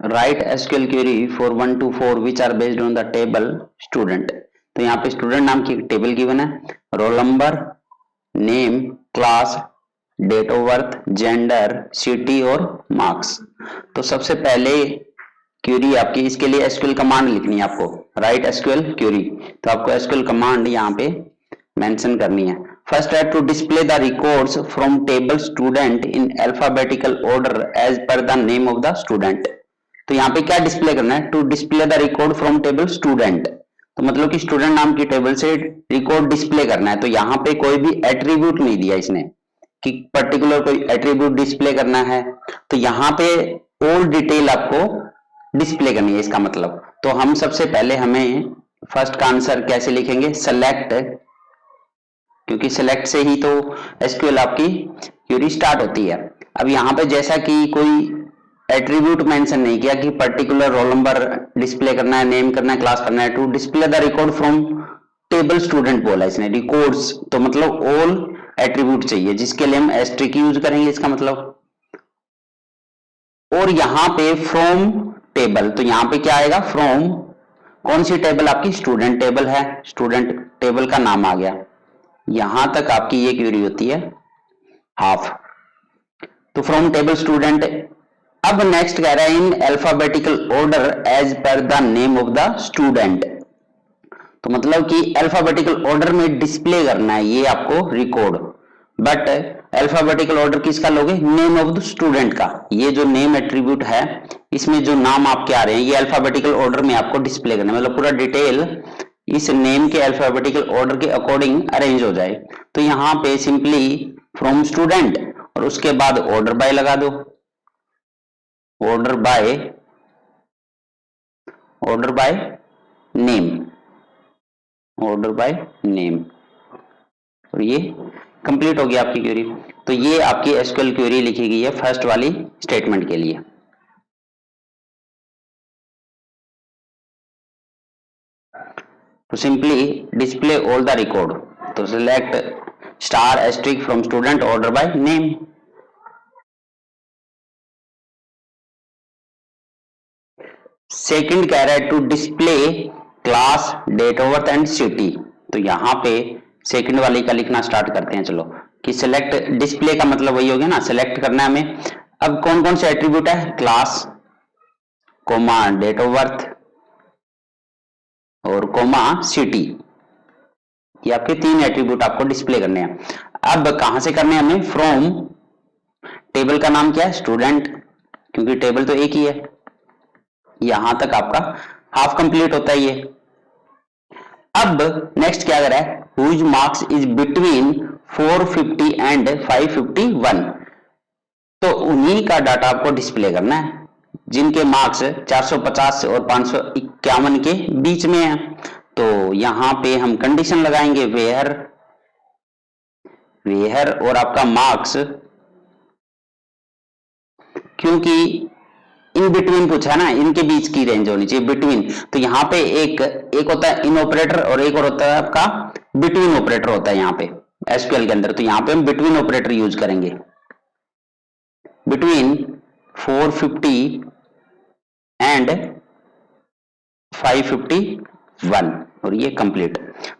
Right SQL query for 1 to 4 which are based on the table student. तो यहाँ पे student नाम की एक टेबल गिवन है, roll number, name, class, date of birth, gender, city और मार्क्स। तो सबसे पहले क्वेरी आपकी, इसके लिए एसक्यूएल कमांड लिखनी है आपको, राइट एसक्यूएल क्वेरी। तो आपको एसक्यूएल कमांड यहाँ पे मेंशन करनी है। फर्स्ट है to display the records from table student in alphabetical order as per the name of the student. तो यहाँ पे क्या डिस्प्ले करना है, to display the record from table student. तो मतलब कि स्टूडेंट नाम की टेबल से रिकॉर्ड डिस्प्ले करना है। तो यहाँ पे कोई भी एट्रीब्यूट नहीं दिया इसने कि पर्टिकुलर कोई एट्रीब्यूट डिस्प्ले करना है, तो यहाँ पे ऑल डिटेल आपको डिस्प्ले करनी है इसका मतलब। तो हम सबसे पहले हमें फर्स्ट का आंसर कैसे लिखेंगे, सेलेक्ट, क्योंकि सेलेक्ट से ही तो एसक्यूएल आपकी क्वेरी स्टार्ट होती है। अब यहाँ पे जैसा कि कोई एट्रीब्यूट मेंशन नहीं किया कि पर्टिकुलर रोल नंबर डिस्प्ले करना है, नेम करना है, क्लास करना है, to display the record from table student बोला इसने, रिकॉर्ड्स, तो मतलब ऑल एट्रीब्यूट चाहिए जिसके लिए हम एस्ट्रिक यूज करेंगे इसका मतलब। और यहाँ पे फ्रॉम टेबल, तो यहाँ पे क्या आएगा, फ्रॉम कौन सी टेबल, आपकी स्टूडेंट टेबल है, स्टूडेंट टेबल का नाम आ गया। यहां तक आपकी ये क्वेरी होती है हाफ। तो फ्रॉम टेबल स्टूडेंट। अब नेक्स्ट कह रहा है in alphabetical order as per the name of the student. तो मतलब कि अल्फाबेटिकल ऑर्डर में डिस्प्ले करना है ये आपको रिकॉर्ड, बट अल्फाबेटिकल ऑर्डर किसका लोगे, नेम ऑफ द स्टूडेंट का। ये जो नेम एट्रीब्यूट है इसमें जो नाम आपके आ रहे हैं ये अल्फाबेटिकल ऑर्डर में आपको डिस्प्ले करना है, मतलब पूरा डिटेल इस नेम के अल्फाबेटिकल ऑर्डर के अकॉर्डिंग अरेंज हो जाए। तो यहाँ पे सिंपली फ्रॉम स्टूडेंट और उसके बाद ऑर्डर बाय लगा दो, order by name, order by name, और ये कंप्लीट हो गया आपकी क्वेरी। तो ये आपकी एसक्यूएल क्वेरी लिखी गई है फर्स्ट वाली स्टेटमेंट के लिए। तो simply display all the record, तो select star asterisk from student order by name. Second कह रहा है to display class, date of birth and city. तो यहां पे सेकंड वाली का लिखना स्टार्ट करते हैं, चलो कि सिलेक्ट, डिस्प्ले का मतलब वही हो गया ना, सिलेक्ट करना है हमें। अब कौन कौन से एट्रीब्यूट है, class, comma date of birth और कोमा सिटी, ये आपके तीन एट्रीब्यूट आपको डिस्प्ले करने हैं। अब कहां से करने हैं हमें, फ्रॉम टेबल का नाम क्या है, स्टूडेंट, क्योंकि टेबल तो एक ही है। यहां तक आपका हाफ कंप्लीट होता है ये। अब नेक्स्ट क्या कर रहा है, whose marks is between 450 and 551। तो उन्हीं का डाटा आपको डिस्प्ले करना है जिनके मार्क्स 450 और 551 के बीच में है। तो यहां पे हम कंडीशन लगाएंगे वेयर और आपका मार्क्स, क्योंकि इन बिटवीन पूछा है ना, इनके बीच की रेंज होनी चाहिए, बिटवीन। तो यहाँ पे एक होता है इन ऑपरेटर और एक और होता है आपका बिटवीन ऑपरेटर होता है यहाँ पे एसक्यूएल के अंदर। तो यहाँ पे हम बिटवीन ऑपरेटर यूज करेंगे, बिटवीन 450 एंड 551, और ये कंप्लीट।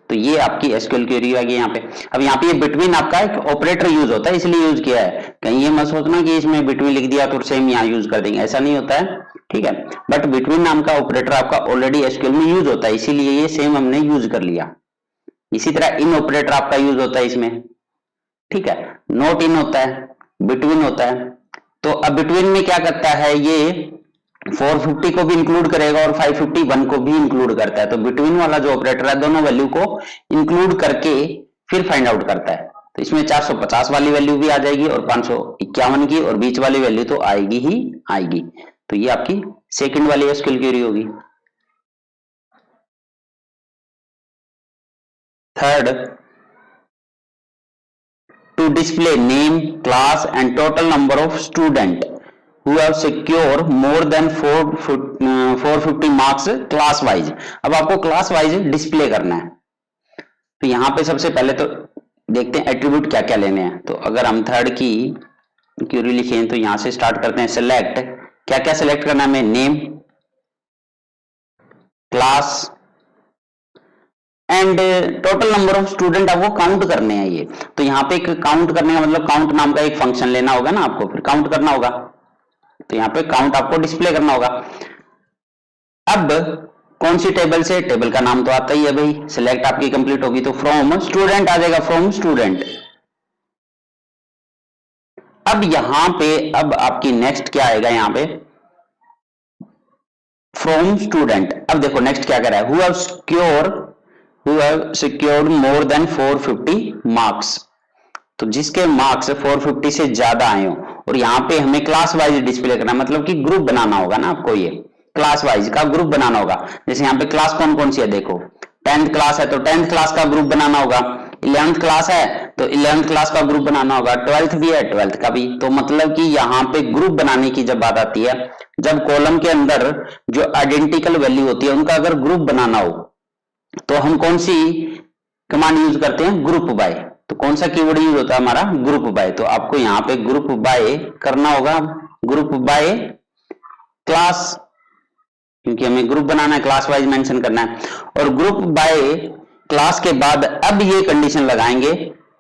तो ये आपकी एसक्यूएल क्वेरी आ गई यहाँ पे। अब यहाँ पे ये बिटवीन आपका एक ऑपरेटर यूज होता है इसलिए यूज किया है, कहीं ये मत सोचना कि इसमें बिटवीन लिख दिया तो सेम यहाँ यूज कर देंगे, ऐसा नहीं होता है, ठीक है। बट बिटवीन नाम का ऑपरेटर आपका ऑलरेडी एसक्यूएल में यूज होता है इसीलिए ये सेम हमने यूज कर लिया। इसी तरह इन ऑपरेटर आपका यूज होता है इसमें, ठीक है, नॉट इन होता है, बिटवीन होता है। तो अब बिटवीन में क्या करता है, ये 450 को भी इंक्लूड करेगा और 551 को भी इंक्लूड करता है। तो बिटवीन वाला जो ऑपरेटर है दोनों वैल्यू को इंक्लूड करके फिर फाइंड आउट करता है। तो इसमें 450 वाली वैल्यू भी आ जाएगी और 551 की, और बीच वाली वैल्यू तो आएगी ही आएगी। तो ये आपकी सेकंड वाली एसक्यूएल क्वेरी होगी। Third, to display name, class and total number of student who have secure more than 450 marks class wise। अब आपको क्लास वाइज डिस्प्ले करना है। तो यहां पे सबसे पहले तो देखते हैं एट्रीब्यूट क्या क्या लेने हैं। तो अगर हम थर्ड की क्वेरी लिखें तो यहां से स्टार्ट करते हैं, सेलेक्ट क्या क्या सिलेक्ट करना है हमें, name, class and total number of student आपको काउंट करने हैं ये। तो यहाँ पे एक काउंट करने का मतलब काउंट नाम का एक फंक्शन लेना होगा ना आपको, फिर काउंट करना होगा, तो यहाँ पे काउंट आपको डिस्प्ले करना होगा। अब कौन सी टेबल से, टेबल का नाम तो आता ही है भाई, सिलेक्ट आपकी कंप्लीट होगी तो फ्रॉम स्टूडेंट आ जाएगा, फ्रॉम स्टूडेंट। अब यहां पे अब आपकी नेक्स्ट क्या आएगा, यहां पे फ्रॉम स्टूडेंट। अब देखो नेक्स्ट क्या कर रहा है, who have secured more than 450 marks, तो जिसके मार्क्स 450 से ज्यादा आए हो। और यहाँ पे हमें क्लास वाइज डिस्प्ले करना, मतलब कि ग्रुप बनाना होगा ना आपको, ये क्लास वाइज का ग्रुप बनाना होगा। जैसे यहाँ पे क्लास कौन कौन सी है देखो, 10th क्लास है तो 10th क्लास का ग्रुप बनाना होगा, 11th क्लास है तो 11th क्लास का ग्रुप बनाना होगा, 12th भी है 12th का भी। तो मतलब कि यहाँ पे ग्रुप बनाने की जब बात आती है, जब कॉलम के अंदर जो आइडेंटिकल वैल्यू होती है उनका अगर ग्रुप बनाना हो तो हम कौन सी कमांड यूज करते हैं, ग्रुप बाय। तो कौन सा कीवर्ड यूज होता है हमारा, ग्रुप बाय। तो आपको यहाँ पे ग्रुप बाय करना होगा, ग्रुप बाय क्लास, क्योंकि हमें ग्रुप बनाना है, क्लास वाइज मेंशन करना है। और ग्रुप बाय क्लास के बाद अब ये कंडीशन लगाएंगे,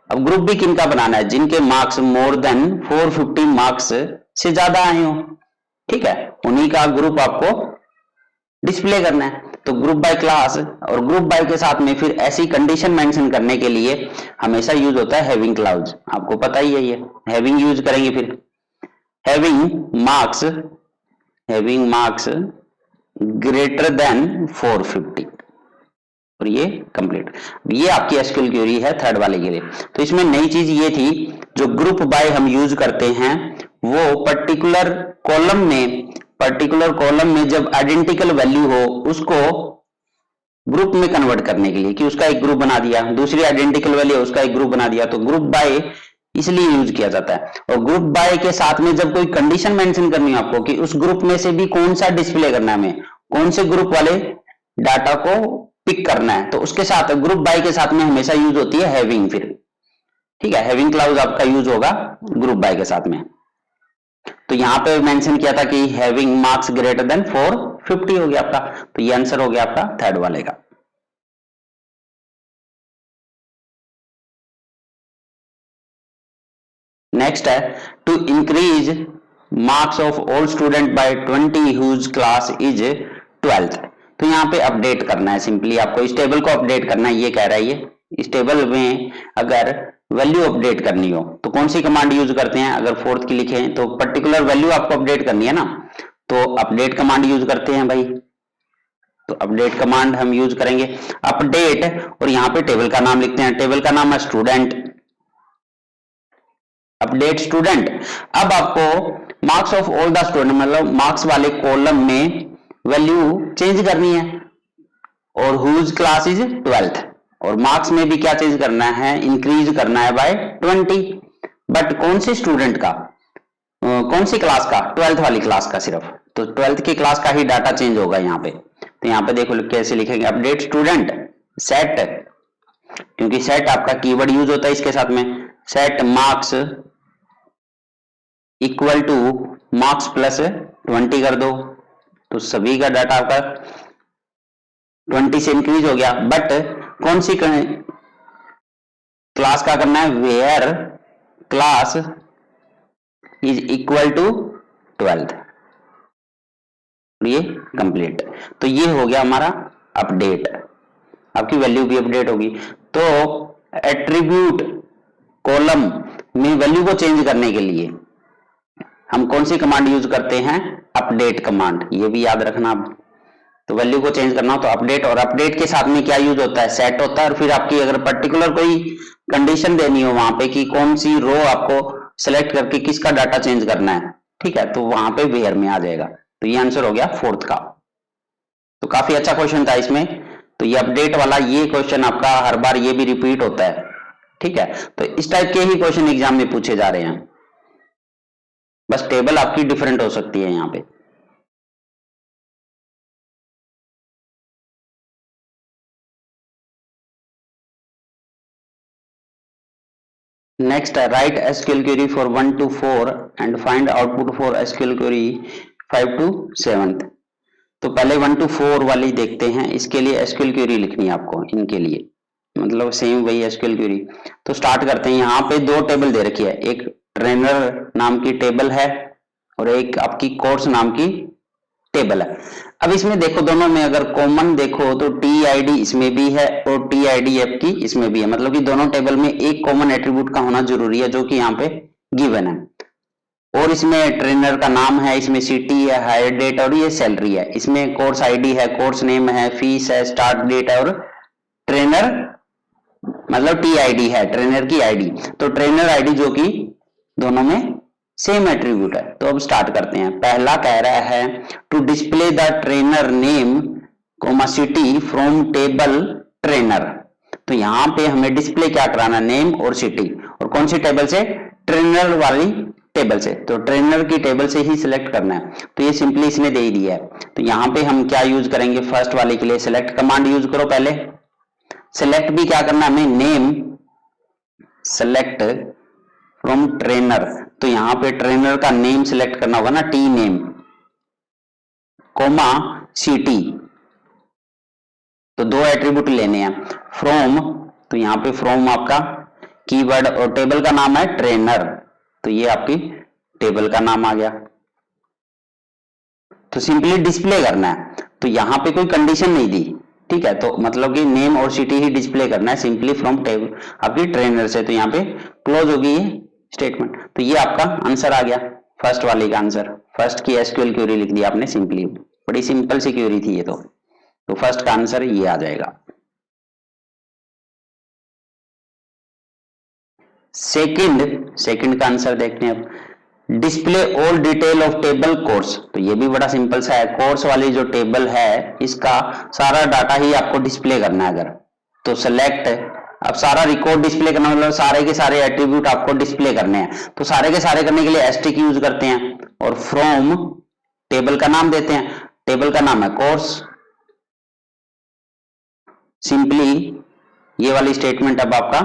अब ग्रुप भी किनका बनाना है, जिनके मार्क्स मोर देन 450 मार्क्स से ज्यादा आए हो, ठीक है, उन्हीं का ग्रुप आपको डिस्प्ले करना है। तो ग्रुप बाय क्लास, और ग्रुप बाय के साथ में फिर ऐसी कंडीशन मेंशन करने के लिए हमेशा यूज होता है हैविंग क्लाउज, आपको पता ही है ये हैविंग यूज करेंगे। फिर हैविंग मार्क्स ग्रेटर देन 450, और ये कंप्लीट। ये आपकी एसक्यूएल क्वेरी है थर्ड वाले के लिए। तो इसमें नई चीज ये थी, जो ग्रुप बाय हम यूज करते हैं वो पर्टिकुलर कॉलम में जब आइडेंटिकल वैल्यू हो उसको ग्रुप में कन्वर्ट करने के लिए, कि उसका एक ग्रुप बना दिया, दूसरी आइडेंटिकल वैल्यू उसका एक ग्रुप बना दिया, तो ग्रुप बाय इसलिए यूज किया जाता है। और ग्रुप बाय के साथ में जब कोई कंडीशन मेंशन करनी है आपको कि उस ग्रुप में से भी कौन सा डिस्प्ले करना है, हमें कौन से ग्रुप वाले डाटा को पिक करना है, तो उसके साथ ग्रुप बाय के साथ में हमेशा यूज होती है हैविंग। फिर ठीक है, हैविंग क्लाउज आपका यूज होगा ग्रुप बाय के साथ में। तो यहां पे मेंशन किया था कि हैविंग मार्क्स ग्रेटर देन 450 हो गया आपका, तो ये आंसर हो गया आपका थर्ड वाले का। नेक्स्ट है to increase marks of all student by 20 whose class is 12th। तो यहाँ पे अपडेट करना है, सिंपली आपको इस टेबल को अपडेट करना है, ये कह रहा है ये इस टेबल में अगर वैल्यू अपडेट करनी हो तो कौन सी कमांड यूज करते हैं, अगर फोर्थ की लिखे तो पर्टिकुलर वैल्यू आपको अपडेट करनी है ना, तो अपडेट कमांड यूज करते हैं भाई। तो अपडेट कमांड हम यूज करेंगे अपडेट, और यहाँ पे टेबल का नाम लिखते हैं, टेबल का नाम है स्टूडेंट, अपडेट स्टूडेंट। अब आपको marks of all the student, मतलब मार्क्स वाले कॉलम में वैल्यू चेंज करनी है, और हुज क्लास इज 12th, और मार्क्स में भी क्या चेंज करना है, इंक्रीज करना है बाय 20। बट कौन से स्टूडेंट का, कौन सी क्लास का, 12th वाली क्लास का सिर्फ, तो 12th की क्लास का ही डाटा चेंज होगा यहाँ पे। तो यहाँ पे देखो कैसे लिखेंगे, अपडेट स्टूडेंट सेट, क्योंकि सेट आपका कीवर्ड यूज होता है इसके साथ में, set marks equal two marks plus 20 कर दो, तो सभी का डाटा आपका 20 से इंक्रीज हो गया। बट कौन सी क्लास का करना है, where class is equal to 12th, ये कंप्लीट। तो ये हो गया हमारा अपडेट, आपकी वैल्यू भी अपडेट होगी। तो एट्रीब्यूट कॉलम में वैल्यू को चेंज करने के लिए हम कौन सी कमांड यूज करते हैं, अपडेट कमांड, ये भी याद रखना आप। तो वैल्यू को चेंज करना हो तो अपडेट, और अपडेट के साथ में क्या यूज होता है, सेट होता है। और फिर आपकी अगर पर्टिकुलर कोई कंडीशन देनी हो वहां पे कि कौन सी रो आपको सेलेक्ट करके किसका डाटा चेंज करना है, ठीक है, तो वहां पे वेयर में आ जाएगा। तो ये आंसर हो गया फोर्थ का। तो काफी अच्छा क्वेश्चन था इसमें। तो ये अपडेट वाला ये क्वेश्चन आपका हर बार ये भी रिपीट होता है, ठीक है। तो इस टाइप के ही क्वेश्चन एग्जाम में पूछे जा रहे हैं, बस टेबल आपकी डिफरेंट हो सकती है यहाँ पे। Next, write SQL query for 1 to 4 and find output for SQL query 5 to 7th। तो पहले 1 to 4 वाली देखते हैं। इसके लिए एसक्यूएल क्वेरी लिखनी है आपको, इनके लिए मतलब सेम वही एसक्यूएल क्वेरी। तो स्टार्ट करते हैं। यहाँ पे दो टेबल दे रखी है, एक ट्रेनर नाम की टेबल है और एक आपकी कोर्स नाम की टेबल है। अब इसमें देखो दोनों में अगर कॉमन देखो तो टीआईडी इसमें भी है और टीआईडीएफ की इसमें भी है, मतलब कि दोनों टेबल में एक कॉमन एट्रीब्यूट का होना जरूरी है जो कि यहाँ पे गिवन है। और इसमें ट्रेनर का नाम है, इसमें सिटी है, हायर डेट और ये सैलरी है। इसमें कोर्स आईडी है, कोर्स नेम है, फीस है, स्टार्ट डेट है और ट्रेनर मतलब टीआईडी है, ट्रेनर की आईडी। तो ट्रेनर आईडी जो कि दोनों में सेम एट्रीब्यूट है। तो अब स्टार्ट करते हैं। पहला कह रहा है to display the trainer name comma city from table trainer. तो यहाँ पे हमें डिस्प्ले क्या कराना, नेम और सिटी, और कौन सी टेबल से, ट्रेनर वाली टेबल से। तो ट्रेनर की टेबल से ही सिलेक्ट करना है। तो ये सिंपली इसने दे ही दिया है। तो यहाँ पे हम क्या यूज करेंगे, फर्स्ट वाले के लिए सिलेक्ट कमांड यूज करो। पहले सिलेक्ट भी क्या करना है हमें, नेम सेलेक्ट फ्रॉम ट्रेनर। तो यहां पे ट्रेनर का नेम सिलेक्ट करना होगा ना, टी नेम कोमा सिटी। तो दो एट्रीब्यूट लेने हैं। फ्रॉम, तो यहां पे फ्रॉम आपका कीवर्ड और टेबल का नाम है ट्रेनर, तो ये आपकी टेबल का नाम आ गया। तो सिंपली डिस्प्ले करना है। तो यहां पे कोई कंडीशन नहीं दी, ठीक है। तो मतलब कि नेम और सिटी ही डिस्प्ले करना है सिंपली फ्रॉम टेबल आपकी ट्रेनर से। तो यहाँ पे क्लोज होगी ये स्टेटमेंट। तो ये आपका आंसर आ गया, फर्स्ट वाले का आंसर। फर्स्ट की एसक्यूएल क्वेरी लिख दी आपने सिंपली, बड़ी सिंपल सी क्वेरी थी ये। तो फर्स्ट का आंसर ये आ जाएगा। सेकंड का आंसर देखते हैं अब। Display all detail of table course. तो ये भी बड़ा सिंपल सा है। कोर्स वाली जो टेबल है इसका सारा डाटा ही आपको डिस्प्ले करना है। अगर तो सेलेक्ट, अब सारा रिकॉर्ड डिस्प्ले करना मतलब सारे के सारे एट्रीब्यूट आपको डिस्प्ले करने हैं। तो सारे के सारे करने के लिए एसटी यूज करते हैं और फ्रॉम टेबल का नाम देते हैं। टेबल का नाम है कोर्स। सिंपली ये वाली स्टेटमेंट अब आपका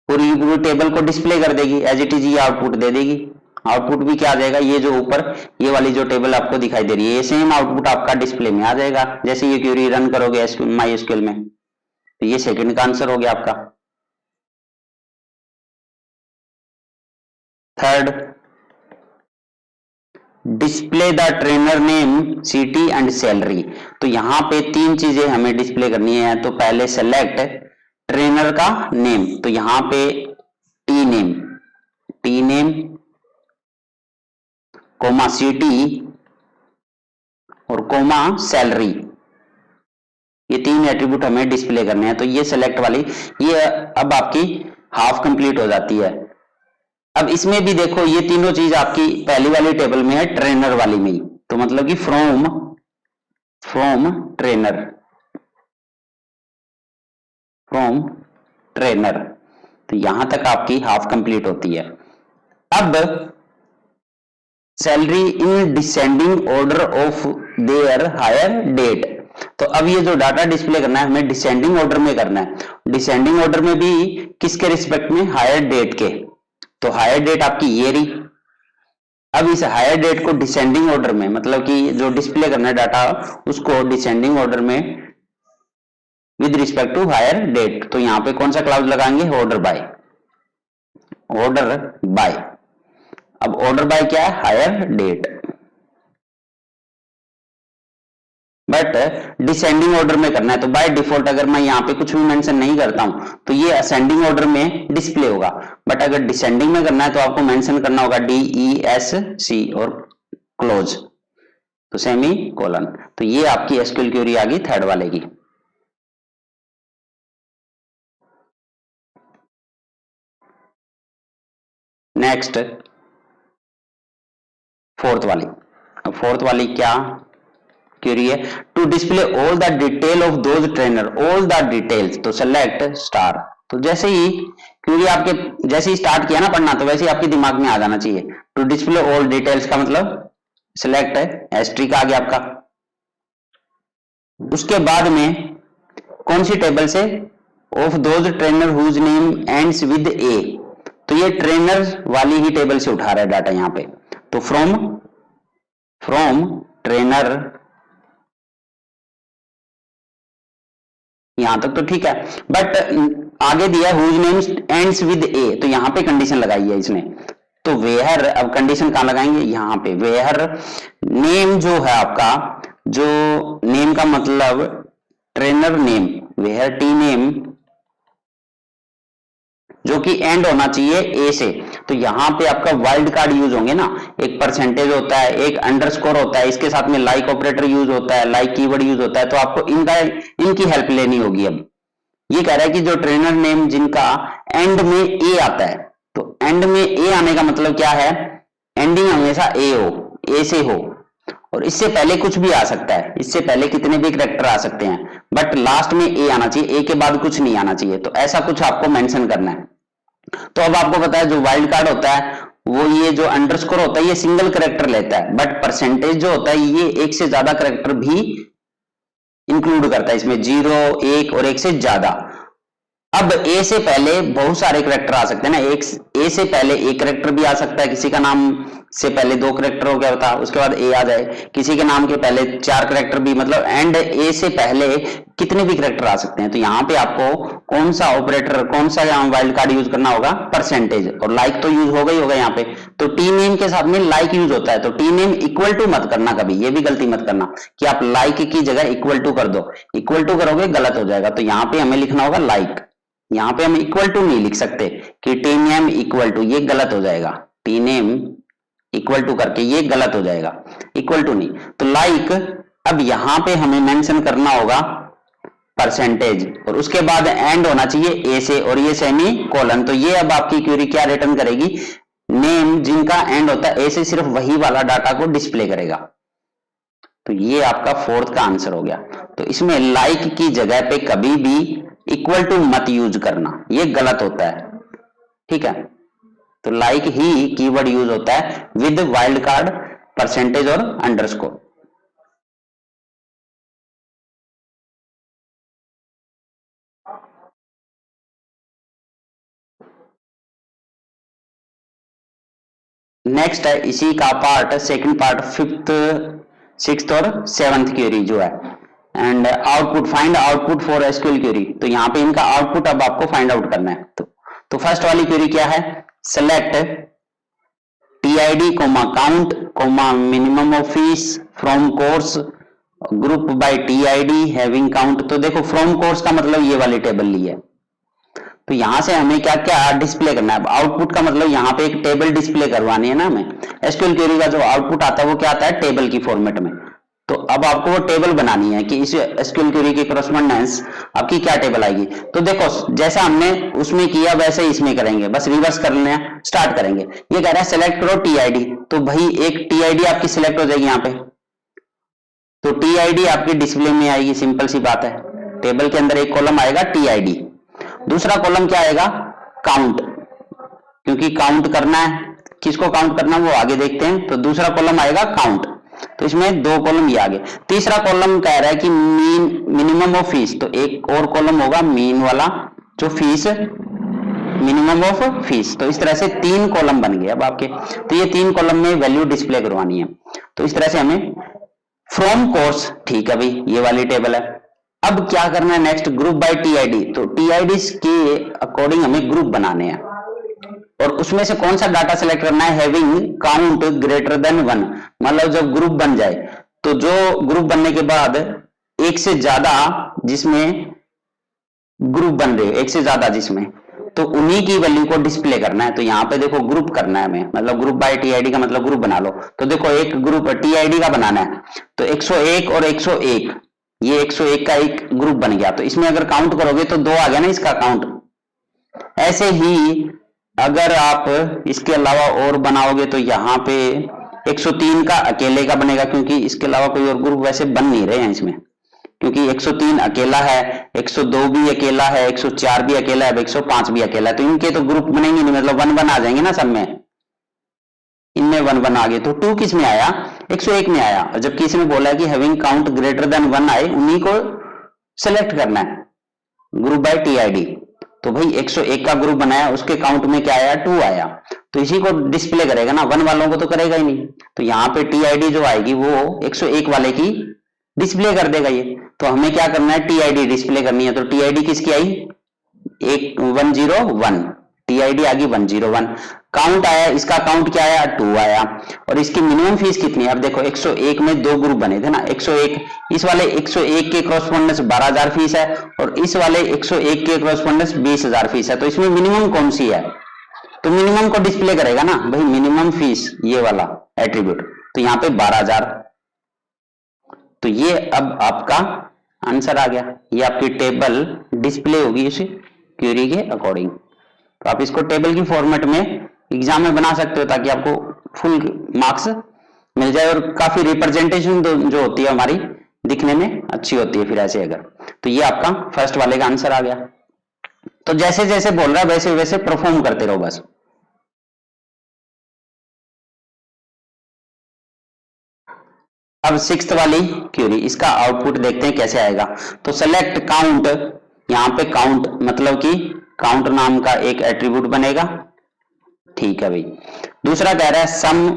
पूरी टेबल को डिस्प्ले कर देगी, एज इट इज ये आउटपुट दे देगी। आउटपुट भी क्या आ जाएगा, ये जो ऊपर ये वाली जो टेबल आपको दिखाई दे रही है ये सेम आउटपुट आपका डिस्प्ले में आ जाएगा जैसे ये क्वेरी रन करोगे माई एसक्यूएल में। तो ये सेकंड का आंसर हो गया आपका। Third, display the trainer name city and salary. तो यहां पे तीन चीजें हमें डिस्प्ले करनी है। तो पहले सेलेक्ट ट्रेनर का नेम, तो यहां पे टी नेम कोमा सिटी और कोमा सैलरी, ये तीन एट्रीब्यूट हमें डिस्प्ले करने हैं। तो ये सेलेक्ट वाली ये अब आपकी हाफ कंप्लीट हो जाती है। अब इसमें भी देखो ये तीनों चीज आपकी पहली वाली टेबल में है, ट्रेनर वाली में ही। तो मतलब कि फ्रॉम ट्रेनर, तो यहां तक आपकी हाफ कंप्लीट होती है। अब salary in descending order of their hire date. तो अब ये जो डाटा डिस्प्ले करना है हमें डिसेंडिंग ऑर्डर में करना है। डिसेंडिंग ऑर्डर में भी किसके रिस्पेक्ट में, हायर डेट के। तो हायर डेट आपकी ये रही। अब इस हायर डेट को डिसेंडिंग ऑर्डर में, मतलब कि जो डिस्प्ले करना है डाटा उसको डिसेंडिंग ऑर्डर में with respect to hire date. तो यहां पे कौन सा क्लाउज लगाएंगे, ऑर्डर बाय। अब ऑर्डर बाय क्या है, hire date. But descending order में करना है। तो बाय डिफॉल्ट अगर मैं यहाँ पे कुछ भी मेंशन नहीं करता हूं तो ये असेंडिंग ऑर्डर में डिस्प्ले होगा। बट अगर डिसेंडिंग में करना है तो आपको मेंशन करना होगा DESC और क्लोज, तो सेमी कोलन। तो ये आपकी एसक्यूएल क्वेरी आ गई थर्ड वाले की। नेक्स्ट फोर्थ वाली क्या क्वेरी है, to display all the detail of those trainer, all the details. तो सेलेक्ट स्टार। तो जैसे ही क्वेरी आपके जैसे ही स्टार्ट किया ना पढ़ना तो वैसे ही आपके दिमाग में आ जाना चाहिए। टू डिस्प्ले ऑल डिटेल्स का मतलब सिलेक्ट है एस्ट्री का आ गया आपका। उसके बाद में कौन सी टेबल से, of those trainer whose name ends with A. तो ये ट्रेनर वाली ही टेबल से उठा रहा है डाटा यहाँ पे। तो फ्रॉम फ्रॉम ट्रेनर, यहां तक तो ठीक है, बट आगे दिया whose name ends with A, तो यहां पे कंडीशन लगाई है इसने, तो वेयर, अब कंडीशन कहां लगाएंगे, यहां पे वेयर नेम जो है आपका, जो नेम का मतलब trainer name, where T name जो कि एंड होना चाहिए ए से, तो यहां पे आपका वाइल्ड कार्ड यूज होंगे ना, एक परसेंटेज होता है, एक अंडरस्कोर होता है, इसके साथ में लाइक ऑपरेटर यूज होता है, लाइक कीवर्ड यूज होता है, तो आपको इनकी हेल्प लेनी होगी। अब ये कह रहा है कि जो ट्रेनर नेम जिनका एंड में ए आता है, तो एंड में ए आने का मतलब क्या है, एंडिंग हमेशा ए हो, ए से हो, और इससे पहले कुछ भी आ सकता है, इससे पहले कितने भी कैरेक्टर आ सकते हैं, बट लास्ट में ए आना चाहिए, ए के बाद कुछ नहीं आना चाहिए, तो ऐसा कुछ आपको मेंशन करना है। तो अब आपको पता है जो वाइल्ड कार्ड होता है वो ये जो अंडरस्कोर होता है ये सिंगल कैरेक्टर लेता है, बट परसेंटेज जो होता है ये एक से ज्यादा कैरेक्टर भी इंक्लूड करता है, इसमें 0, 1 और 1 से ज्यादा। अब ए से पहले बहुत सारे कैरेक्टर आ सकते हैं ना, एक ए से पहले एक कैरेक्टर भी आ सकता है, किसी का नाम से पहले 2 कैरेक्टर हो गया था, उसके बाद ए आ जाए, किसी के नाम के पहले 4 कैरेक्टर भी, मतलब एंड ए से पहले कितने भी कैरेक्टर आ सकते हैं। तो यहाँ पे आपको कौन सा ऑपरेटर, कौन सा यहाँ वाइल्ड कार्ड यूज करना होगा, परसेंटेज, और लाइक तो यूज होगा ही होगा यहाँ पे, तो टी नेम के साथ में लाइक यूज होता है, तो टी नेम इक्वल टू मत करना कभी, ये भी गलती मत करना कि आप लाइक की जगह इक्वल टू कर दो, इक्वल टू करोगे गलत हो जाएगा, तो यहाँ पे हमें लिखना होगा लाइक, यहाँ पे हम इक्वल टू नहीं लिख सकते कि टी नेम इक्वल टू, ये गलत हो जाएगा, टी नेम इक्वल टू करके ये गलत हो जाएगा, इक्वल टू नहीं, तो लाइक। अब यहां पे हमें मेंशन करना होगा परसेंटेज, और उसके बाद एंड होना चाहिए ए से, और ये सेमी कोलन, तो ये अब आपकी क्वेरी क्या रिटर्न करेगी, नेम जिनका एंड होता है ए से, सिर्फ वही वाला डाटा को डिस्प्ले करेगा, तो ये आपका 4th का आंसर हो गया। तो इसमें लाइक की जगह पे कभी भी इक्वल टू मत यूज करना, ये गलत होता है, ठीक है, तो लाइक ही कीवर्ड यूज होता है विद वाइल्ड कार्ड, परसेंटेज और अंडरस्कोर। नेक्स्ट है इसी का part, second part, 5th, 6th और 7th क्वेरी जो है, and output, find output for SQL query, तो यहाँ पे इनका आउटपुट अब आपको फाइंड आउट करना है। तो फर्स्ट वाली क्वेरी क्या है, select TID comma count comma minimum of fees from course group by TID having count, तो देखो फ्रॉम कोर्स का मतलब ये वाली टेबल ली है, तो यहां से हमें क्या क्या डिस्प्ले करना है, आउटपुट का मतलब यहाँ पे एक टेबल डिस्प्ले करवानी है ना हमें, एसक्यूएल क्वेरी का जो आउटपुट आता है वो क्या आता है, टेबल की फॉर्मेट में, तो अब आपको वो टेबल बनानी है कि इस एसक्यूएल क्वेरी की करस्पॉन्डेंस आपकी क्या टेबल आएगी। तो देखो जैसा हमने उसमें किया वैसे ही इसमें करेंगे, बस रिवर्स कर लेना, स्टार्ट करेंगे। ये कह रहा है सेलेक्ट करो टीआईडी, तो भाई एक टीआईडी आपकी सिलेक्ट हो जाएगी यहाँ पे, तो टीआईडी आपकी डिस्प्ले में आएगी, सिंपल सी बात है, टेबल के अंदर एक कॉलम आएगा टीआईडी, दूसरा कॉलम क्या आएगा, काउंट, क्योंकि काउंट करना है, किसको काउंट करना है वो आगे देखते हैं, तो दूसरा कॉलम आएगा काउंट, तो इसमें 2 कॉलम ये आगे, तीसरा कॉलम कह रहा है कि मीन मिनिमम ऑफ फीस, तो एक और कॉलम होगा मीन वाला, जो फीस मिनिमम ऑफ फीस, तो इस तरह से 3 कॉलम बन गए अब आपके, तो ये 3 कॉलम में वैल्यू डिस्प्ले करवानी है, तो इस तरह से हमें फ्रॉम कोर्स, ठीक है भाई ये वाली टेबल है। अब क्या करना है नेक्स्ट, ग्रुप बाय टीआईडी, तो टीआईडी के अकॉर्डिंग हमें ग्रुप बनाने हैं, और उसमें से कौन सा डाटा सेलेक्ट करना है, हैविंग काउंट ग्रेटर देन 1, मतलब जब ग्रुप बन जाए, तो जो ग्रुप बनने के बाद एक से ज्यादा जिसमें ग्रुप बन रहे, एक से ज्यादा जिसमें, तो उन्हीं की वैल्यू को डिस्प्ले करना है। तो यहाँ पे देखो ग्रुप करना है हमें, मतलब ग्रुप बाय टीआईडी का मतलब ग्रुप बना लो, तो देखो एक ग्रुप टीआईडी का बनाना है, तो 101 और 101, ये 101 का एक ग्रुप बन गया, तो इसमें अगर काउंट करोगे तो 2 आ गया ना इसका काउंट। ऐसे ही अगर आप इसके अलावा और बनाओगे तो यहाँ पे 103 का अकेले का बनेगा, क्योंकि इसके अलावा कोई और ग्रुप वैसे बन नहीं रहे हैं इसमें, क्योंकि 103 अकेला है, 102 भी अकेला है, 104 भी अकेला है, 105 भी अकेला है, तो इनके तो ग्रुप बनेंगे नहीं, मतलब 1-1 आ जाएंगे ना सब में, इनमें 1-1 आ गए, तो 2 किस में आया, 101 में आया, और जबकि इसने बोला है कि हैविंग काउंट ग्रेटर देन 1 आए, उन्हीं को सेलेक्ट करना है ग्रुप बाय टीआईडी। तो भाई 101 का ग्रुप बनाया, उसके काउंट में क्या आया, 2 आया, तो इसी को डिस्प्ले करेगा ना, 1 वालों को तो करेगा ही नहीं। तो यहाँ पे टीआईडी जो आएगी वो 101 वाले की डिस्प्ले कर देगा ये। तो हमें क्या करना है, टीआईडी डिस्प्ले करनी है। तो टीआईडी किसकी आई, 101, टीआईडी आ गई 101। काउंट आया, इसका काउंट क्या आया, 2 आया। और इसकी मिनिमम फीस कितनी है, अब देखो 101 में 2 ग्रुप बने थे ना, 101, इस वाले 101 के क्रॉसपोंडेंस 12,000 फीस है, और इस वाले 101 के क्रॉसपोंडेंस 20,000 फीस है। तो इसमें मिनिमम कौन सी है, तो मिनिमम को डिस्प्ले करेगा ना भाई, मिनिमम फीस ये वाला एट्रीब्यूट, तो यहाँ पे 12,000। तो ये अब आपका आंसर आ गया, ये आपकी टेबल डिस्प्ले होगी इस क्वेरी के अकॉर्डिंग। तो आप इसको टेबल की फॉर्मेट में एग्जाम में बना सकते हो ताकि आपको फुल मार्क्स मिल जाए, और काफी रिप्रेजेंटेशन जो होती है हमारी दिखने में अच्छी होती है फिर ऐसे अगर। तो ये आपका फर्स्ट वाले का आंसर आ गया। तो जैसे जैसे बोल रहा है वैसे वैसे परफॉर्म करते रहो बस। अब 6th वाली क्वेरी, इसका आउटपुट देखते हैं कैसे आएगा। तो सेलेक्ट काउंट, यहाँ पे काउंट मतलब कि काउंट नाम का एक एट्रीब्यूट बनेगा, ठीक है भाई। दूसरा कह रहा है सम,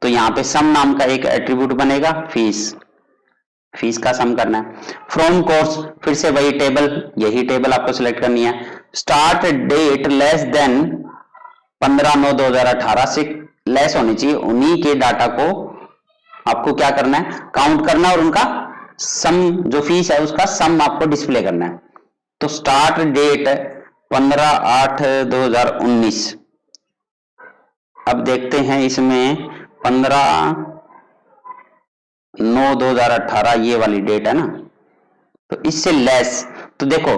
तो यहाँ पे सम नाम का एक एट्रीब्यूट बनेगा, फीस, फीस का सम करना है। फ्रॉम कोर्स, फिर से वही टेबल, यही टेबल आपको सिलेक्ट करनी है। स्टार्ट डेट लेस देन 15/9/2018 से लेस होनी चाहिए, उन्हीं के डाटा को आपको क्या करना है, काउंट करना, और उनका सम जो फीस है उसका सम आपको डिस्प्ले करना है। तो स्टार्ट डेट 15/8/2019। अब देखते हैं इसमें 15/9/2018 ये वाली डेट है ना, तो इससे लेस, तो देखो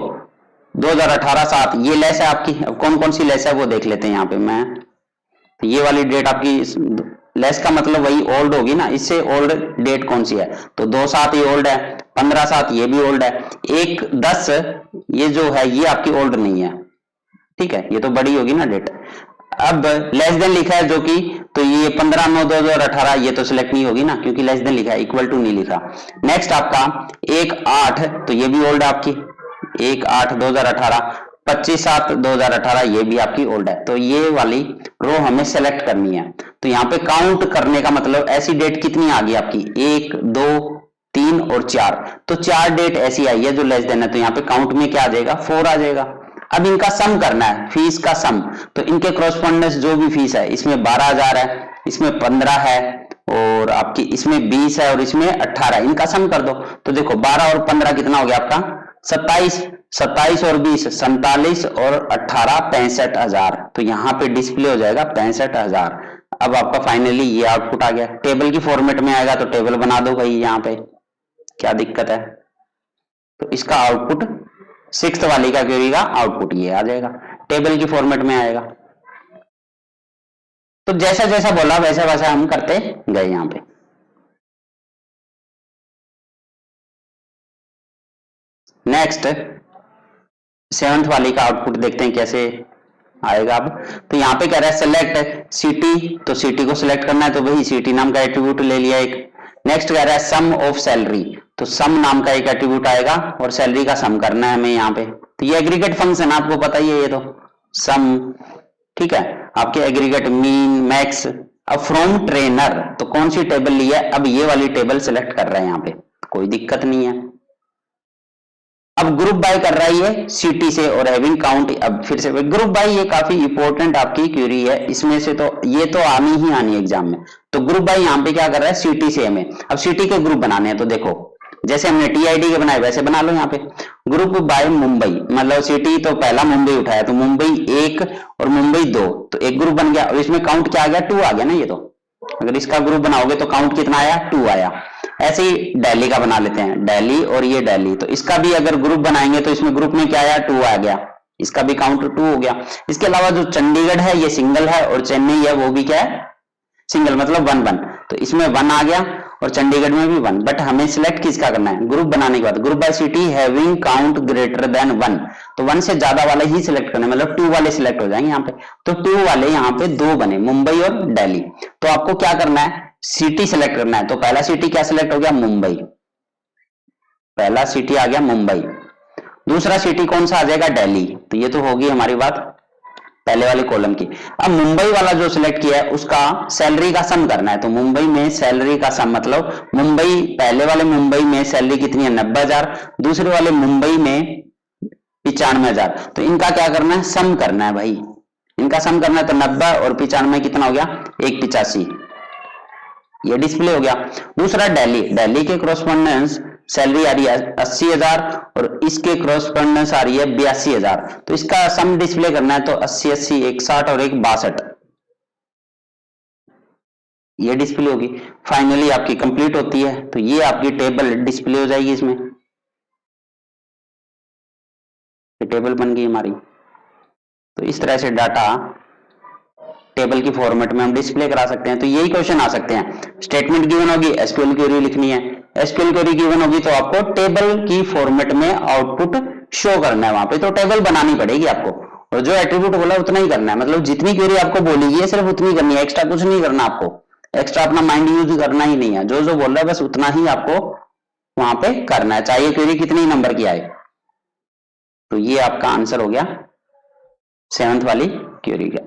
2018/7 ये लेस है आपकी। अब कौन कौन सी लेस है वो देख लेते हैं यहाँ पे मैं। तो ये वाली डेट आपकी लेस का मतलब वही ओल्ड होगी ना, इससे ओल्ड डेट कौन सी है, तो 2/7 ये ओल्ड है, 15/7 ये भी ओल्ड है, 1/10 ये जो है ये आपकी ओल्ड नहीं है, ठीक है, ये तो बड़ी होगी ना डेट। अब लेस देन लिखा है जो कि, तो ये 15/9/2018 ये तो सिलेक्ट नहीं होगी ना क्योंकि लेस देन लिखा है, इक्वल टू नहीं लिखा। नेक्स्ट आपका 1/8, तो ये भी ओल्ड है आपकी, 1/8/2018, 25/7/2018 ये भी आपकी ओल्ड है। तो ये वाली रो हमें सेलेक्ट करनी है। तो यहाँ पे काउंट करने का मतलब ऐसी डेट कितनी आ गई आपकी, 1, 2, 3 और 4, तो 4 डेट ऐसी आई है जो लेस देन है, तो यहाँ पे काउंट में क्या आ जाएगा, 4 आ जाएगा। अब इनका सम करना है, फीस का सम, तो इनके क्रॉसपोंडेंस जो भी फीस है, इसमें 12,000 है, इसमें 15 है, और आपकी इसमें 20 है, और इसमें 18, इनका सम कर दो। तो देखो 12 और 15 कितना हो गया आपका, 27, 27 और 20 47, और 18 65,000। तो यहाँ पे डिस्प्ले हो जाएगा 65,000। अब आपका फाइनली ये आउटपुट आ गया, टेबल की फॉर्मेट में आएगा तो टेबल बना दो भाई, यहाँ पे क्या दिक्कत है। तो इसका आउटपुट 6th वाली का क्वेरी का आउटपुट ये आ जाएगा, टेबल की फॉर्मेट में आएगा। तो जैसा जैसा बोला वैसा वैसा हम करते गए यहाँ पे। नेक्स्ट 7th वाली का आउटपुट देखते हैं कैसे आएगा। अब तो यहाँ पे कह रहा है सेलेक्ट सिटी, तो सिटी को सिलेक्ट करना है, तो वही सिटी नाम का एट्रीब्यूट ले लिया एक। नेक्स्ट कह रहा है सम ऑफ सैलरी, तो सम नाम का एक एट्रीब्यूट आएगा और सैलरी का सम करना है हमें यहाँ पे। तो ये एग्रीगेट फंक्शन आपको पता ही है, ये तो सम, ठीक है, आपके एग्रीगेट मीन मैक्स। अब फ्रॉम ट्रेनर, तो कौन सी टेबल ली है, अब ये वाली टेबल सिलेक्ट कर रहे हैं यहाँ पे, कोई दिक्कत नहीं है। अब ग्रुप बाय कर रहा है ये सिटी से और हैविंग काउंट। अब फिर से ग्रुप बाय, ये काफी इंपॉर्टेंट आपकी क्वेरी है, इसमें से तो ये तो आनी ही आनी है एग्जाम में। तो ग्रुप बाय यहाँ पे क्या कर रहा है, सिटी से हमें अब सिटी के ग्रुप बनाने हैं। तो देखो जैसे हमने टीआईडी के बनाए वैसे बना लो यहाँ पे, ग्रुप बाय मुंबई, मतलब सिटी तो पहला मुंबई उठाया, तो मुंबई 1 और मुंबई 2, तो एक ग्रुप बन गया। और इसमें काउंट क्या आ गया, 2 आ गया ना, ये तो अगर इसका ग्रुप बनाओगे तो काउंट कितना आया, 2 आया। ऐसे ही दिल्ली का बना लेते हैं, दिल्ली और ये दिल्ली, तो इसका भी अगर ग्रुप बनाएंगे तो इसमें ग्रुप में क्या आया, 2 आ गया, इसका भी काउंट 2 हो गया। इसके अलावा जो चंडीगढ़ है ये सिंगल है, और चेन्नई है वो भी क्या है, सिंगल, मतलब 1 1, तो इसमें 1 आ गया और चंडीगढ़ में भी 1। बट हमें सिलेक्ट किसका करना है, ग्रुप बनाने के बाद group by city having count greater than 1, तो 1 से ज्यादा वाले ही सिलेक्ट करना है, मतलब 2 वाले सिलेक्ट हो जाएंगे यहाँ पे। तो 2 वाले यहाँ पे 2 बने, मुंबई और दिल्ली। तो आपको क्या करना है, सिटी सिलेक्ट करना है। तो पहला सिटी क्या सिलेक्ट हो गया, मुंबई, पहला सिटी आ गया मुंबई। दूसरा सिटी कौन सा आ जाएगा, दिल्ली। तो ये तो होगी हमारी बात पहले वाले कॉलम की। अब मुंबई वाला जो सिलेक्ट किया है उसका सैलरी का सम करना है। तो मुंबई में सैलरी का सम मतलब मुंबई, पहले वाले मुंबई में सैलरी कितनी है 90,000, दूसरे वाले मुंबई में 95,000। तो इनका क्या करना है, सम करना है भाई, इनका सम करना है। तो 90 और 95 कितना हो गया, 185, ये डिस्प्ले हो गया। दूसरा दिल्ली, दिल्ली के क्रॉसपोंडेंस सैलरी आ रही है 80,000 और इसके क्रॉसपोंडेंस आ रही है 82,000। तो इसका सम डिस्प्ले करना है। तो 80 80 160 और 162, ये डिस्प्ले होगी। फाइनली आपकी कंप्लीट होती है। तो ये आपकी टेबल डिस्प्ले हो जाएगी इसमें, ये टेबल बन गई हमारी। तो इस तरह से डाटा टेबल की फॉर्मेट में हम डिस्प्ले करा सकते हैं। तो यही क्वेश्चन आ सकते हैं, स्टेटमेंट गिवन होगी, एसक्यूएल क्वेरी लिखनी है, एसक्यूएल क्वेरी गिवन होगी तो आपको टेबल की फॉर्मेट में आउटपुट शो करना है वहां पे। तो टेबल बनानी पड़ेगी आपको, और जो एट्रीब्यूट बोला उतना ही करना है, मतलब जितनी क्वेरी आपको बोलेगी है सिर्फ उतनी करनी है, एक्स्ट्रा कुछ नहीं करना आपको, एक्स्ट्रा अपना माइंड यूज करना ही नहीं है। जो जो बोल रहा है बस उतना ही आपको वहां पे करना है, चाहिए क्वेरी कितनी नंबर की आए। तो ये आपका आंसर हो गया 7th वाली क्वेरी का।